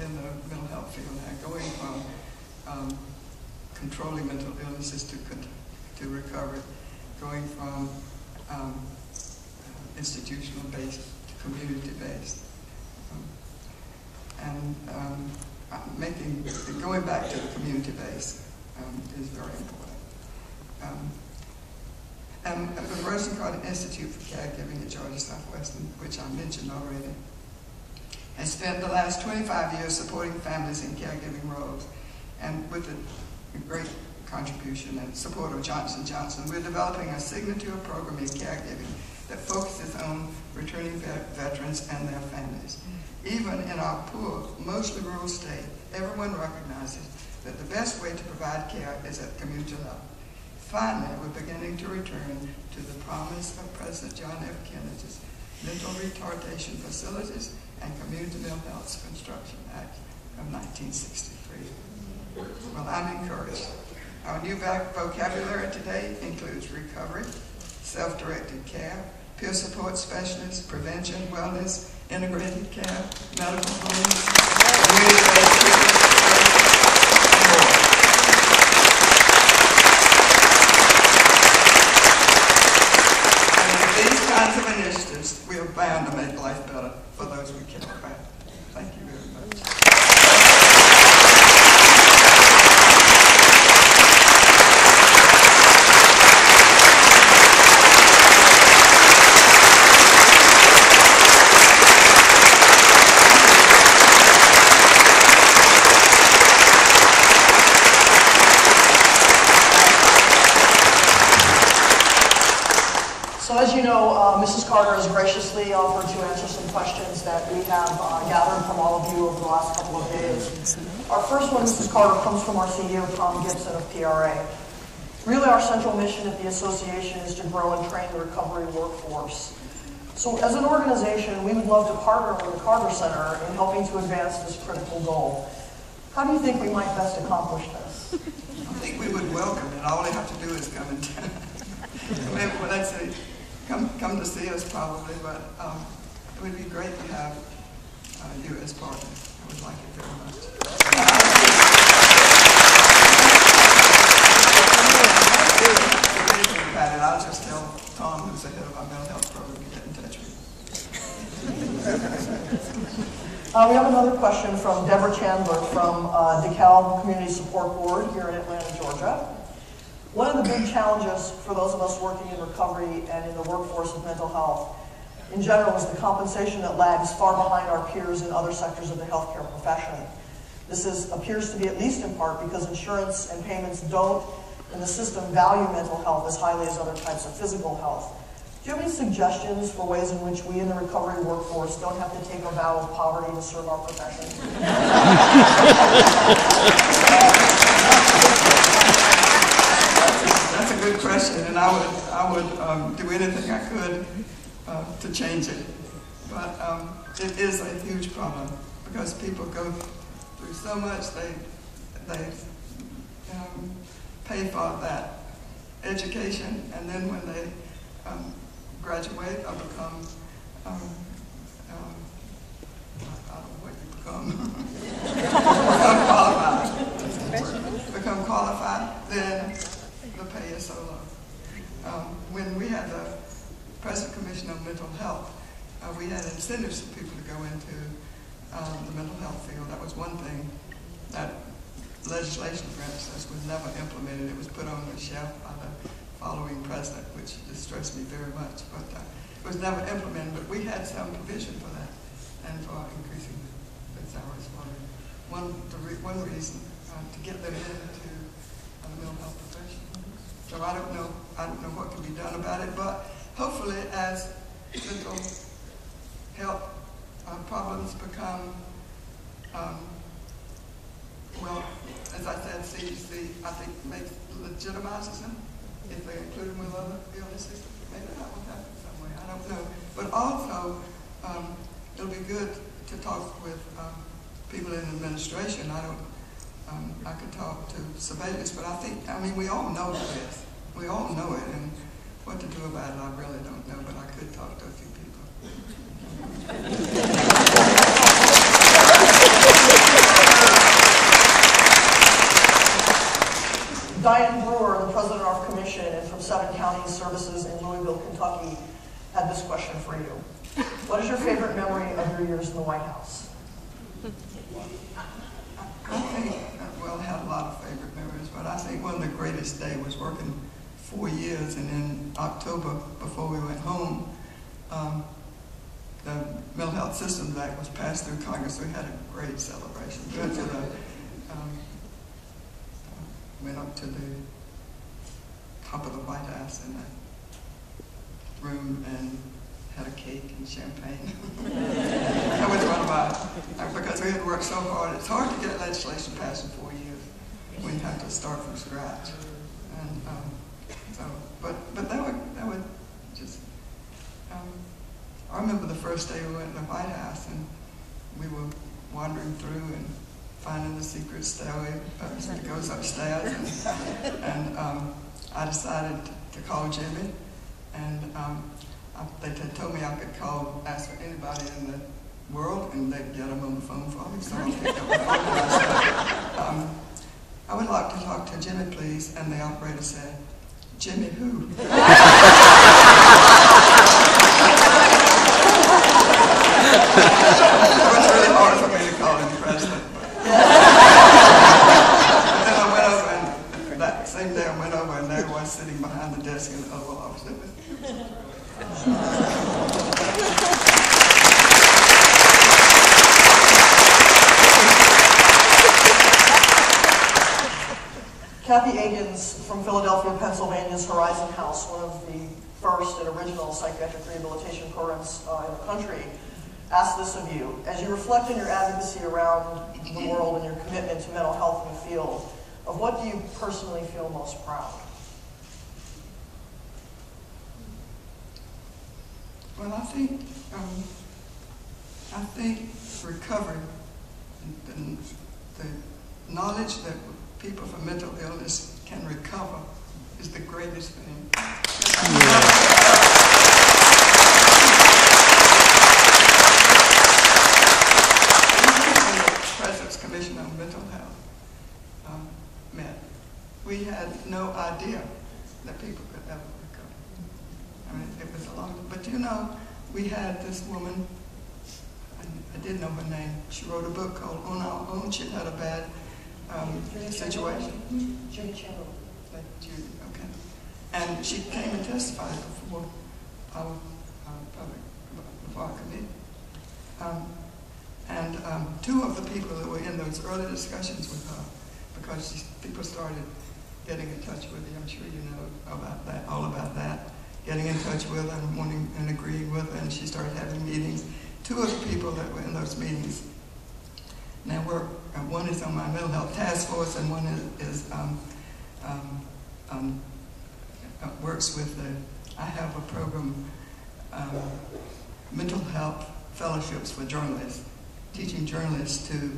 in the mental health field now, going from controlling mental illnesses to recovery, going from institutional-based to community-based, and going back to the community-based is very important. And the Rosalyn Carter Institute for Caregiving at Georgia Southwestern, which I mentioned already, has spent the last 25 years supporting families in caregiving roles, and with a great contribution and support of Johnson & Johnson, we're developing a signature program in caregiving that focuses on returning veterans and their families. Even in our poor, mostly rural state, everyone recognizes that the best way to provide care is at community level. Finally, we're beginning to return to the promise of President John F. Kennedy's Mental Retardation Facilities and Community Mental Health Construction Act of 1963. Well, I'm encouraged. Our new vocabulary today includes recovery, self-directed care, peer support specialists, prevention, wellness, integrated care, medical homes, community-based care, and more. And with these kinds of initiatives, we are bound to make life better for those we care about. Thank you very much. So as you know, Mrs. Carter has graciously offered to answer some questions that we have gathered from all of you over the last couple of days. Our first one, Mrs. Carter, comes from our CEO, Tom Gibson of PRA. Really, our central mission at the association is to grow and train the recovery workforce. So as an organization, we would love to partner with the Carter Center in helping to advance this critical goal. How do you think we might best accomplish this? I think we would welcome it. All they have to do is come and maybe, well, let's say, come to see us probably, but it would be great to have you as partners. I would like it very much. About it, I'll just tell Tom, who's the head of our mental health program, to get in touch with you. We have another question from Deborah Chandler from DeKalb Community Support Board here in Atlanta, Georgia. One of the big challenges for those of us working in recovery and in the workforce of mental health in general is the compensation that lags far behind our peers in other sectors of the healthcare profession. This appears to be at least in part because insurance and payments don't, in the system, value mental health as highly as other types of physical health. Do you have any suggestions for ways in which we in the recovery workforce don't have to take a vow of poverty to serve our profession? That's a good question, and I would do anything I could to change it. But it is a huge problem because people go through so much. They pay for that education, and then when they graduate or become, I don't know what you become, become qualified, then the pay is so low. When we had the President Commission on Mental Health, we had incentives for people to go into the mental health field. That was one thing. That legislation, for instance, was never implemented. It was put on the shelf by the following president, which distressed me very much, but it was never implemented. But we had some provision for that and for increasing the salaries for them. One reason to get them into the mental health profession. So I don't know what can be done about it, but hopefully as mental health problems become, well, as I said, CDC, I think legitimizes them. If they include them with other illnesses, maybe that will happen some way. I don't know. But also, it'll be good to talk with people in administration. I could talk to surveillance, but I mean, we all know this. We all know it, and what to do about it, I really don't know, but I could talk to a few people. Commission and from 7 County Services in Louisville, Kentucky, had this question for you. What is your favorite memory of your years in the White House? I think, well, I had a lot of favorite memories, but I think one of the greatest days was working 4 years, and in October, before we went home, the Mental Health Systems Act was passed through Congress. We had a great celebration. We went to the, went up to the top of the White House in a room and had a cake and champagne. That was one of my, because we had worked so hard. It's hard to get legislation passed in 4 years when you have to start from scratch. And so, but that would just, I remember the first day we went to the White House and we were wandering through and finding the secret stairway that goes upstairs. And I decided to call Jimmy, and they told me I could call, ask for anybody in the world, and they'd get them on the phone for me. So I picked up the phone and I said, I would like to talk to Jimmy, please. And the operator said, Jimmy who? It was really hard for me to call him president. But then I went over, and that same day I went over, and there he was sitting behind the desk in the Oval Office. Kathy Akins from Philadelphia, Pennsylvania's Horizon House, one of the first and original psychiatric rehabilitation programs in the country, asked this of you. As you reflect on your advocacy around the world and your commitment to mental health in the field, of what do you personally feel most proud? Well, I think recovery, the knowledge that people with mental illness can recover is the greatest thing. The President's Commission on Mental Health met. We had no idea that people could ever recover. I mean, it was a long, but you know, we had this woman, I did know her name. She wrote a book called On Our Own. She had a bad situation. Judy Chamberlain. Judy, okay. And she came and testified before our public, before our committee. Two of the people that were in those early discussions with her, because people started getting in touch with her, I'm sure you know about that, all about that, getting in touch with her and wanting and agreeing with her, and she started having meetings. Two of the people that were in those meetings now one is on my mental health task force, and one works with I have a program, mental health fellowships for journalists, teaching journalists to,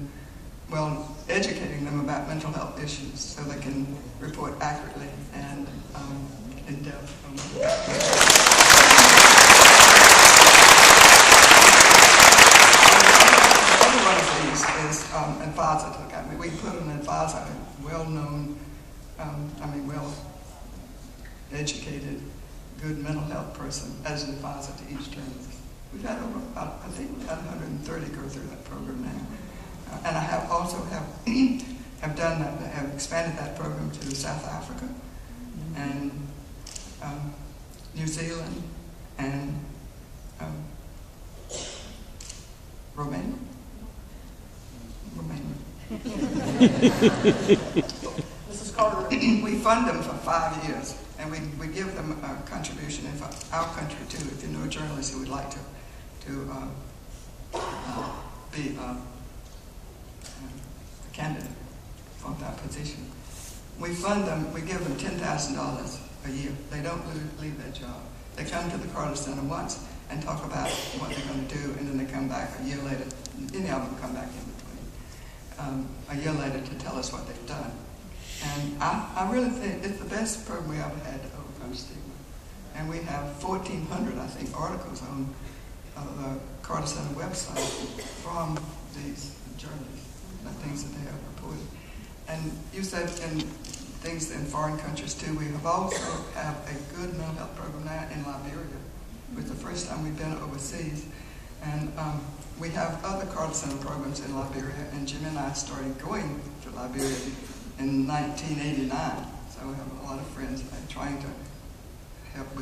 well, educating them about mental health issues so they can report accurately and in depth. Advisor to the government. We put an advisor, a well-known, well-educated, good mental health person as an advisor to each journalist. We've had over, I think we've had 130 go through that program now. And I have also have done that, have expanded that program to South Africa and New Zealand and Romania. Mrs. Carter. We fund them for 5 years, and we give them a contribution in our country too. If you know a journalist who would like to be a candidate for that position, we fund them. We give them $10,000 a year. They don't leave their job. They come to the Carter Center once and talk about what they're going to do, and then they come back a year later. Any of them come back in between. A year later to tell us what they've done. And I really think it's the best program we ever had to overcome stigma. And we have 1,400, I think, articles on the Carter Center website from these journalists, the things that they have reported. And you said in things in foreign countries too. We have also have a good mental health program now in Liberia. It was the first time we've been overseas. And we have other Carter Center programs in Liberia, and Jim and I started going to Liberia in 1989. So we have a lot of friends trying to help with